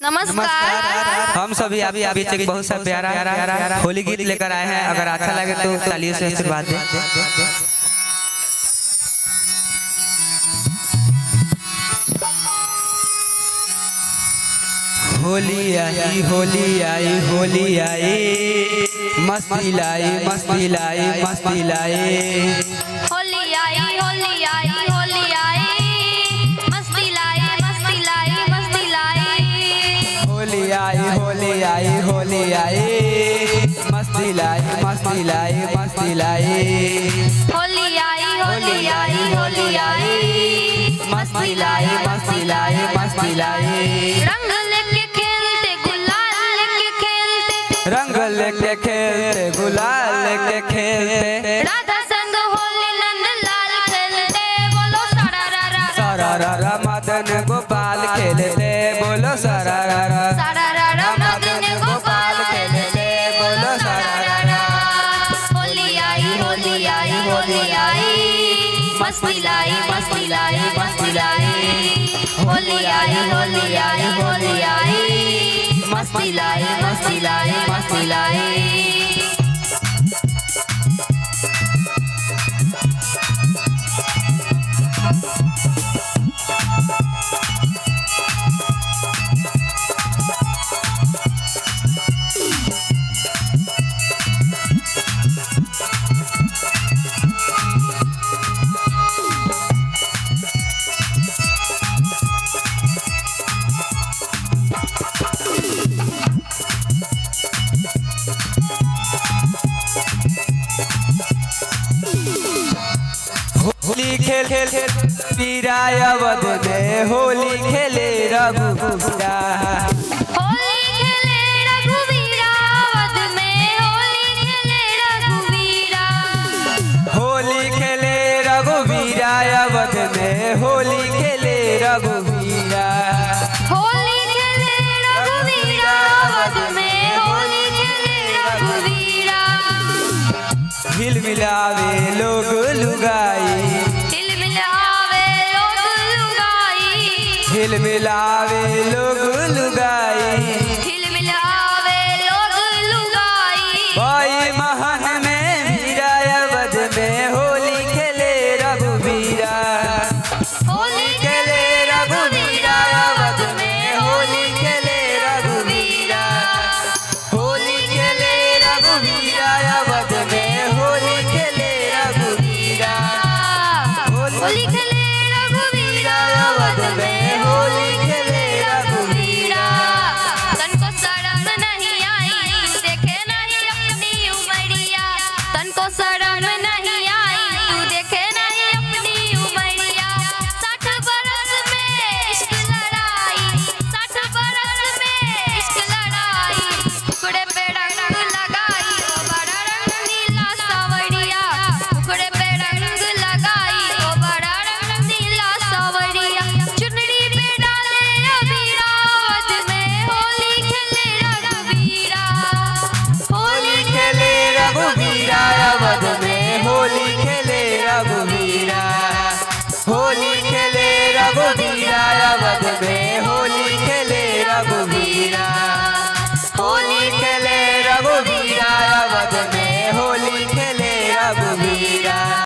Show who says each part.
Speaker 1: नमस्कार।
Speaker 2: हम सभी अभी अभी एक बहुत सा प्यारा होली गीत लेकर आए हैं। अगर अच्छा लगे तो तालियों से आशीर्वाद दें। होली आई होली आई होली आई, मस्ती लाई मस्ती लाई मस्ती लाई।
Speaker 1: होली आई होली आई होली आई, मस्ती लाई मस्ती लाई मस्ती लाई।
Speaker 2: होली आई होली आई होली आई, मस्ती लाई मस्ती लाई मस्ती लाई।
Speaker 1: होली आई होली आई होली आई,
Speaker 2: मस्ती लाई मस्ती लाई मस्ती लाई।
Speaker 1: रंग लेके खेलते गुलाल लेके खेलते,
Speaker 2: रंग लेके खेलते गुलाल लेके खेलते।
Speaker 1: राधा संग होली नंद लाल खेलते, बोलो सरारा
Speaker 2: सरारा मदन गोपाल खेलते, बोलो सरारा
Speaker 1: सरारा
Speaker 2: मदन गोपाल खेलते, बोलो सरारा।
Speaker 1: होली आई होली आई होली आई, मस्ती लाई मस्ती लाई मस्ती लाई। होली आई होली आई होली आई, मस्ती लाई मस्ती लाई मस्ती लाई।
Speaker 2: होली खेल खेल पीरा अवध में, होली खेले रघुवीरा।
Speaker 1: होली खेले रघुवीरा अवध में, होली खेले रघुवीरा।
Speaker 2: होली खेले रघुवीरा अवध में, होली खेले रघुवीरा।
Speaker 1: होली खेले रघुवीरा अवध में, होली खेले रघुवीरा।
Speaker 2: हिल मिलावे लोग लुगाई,
Speaker 1: हिल मिलावे लोग लुगाई,
Speaker 2: हिल मिलावे लोग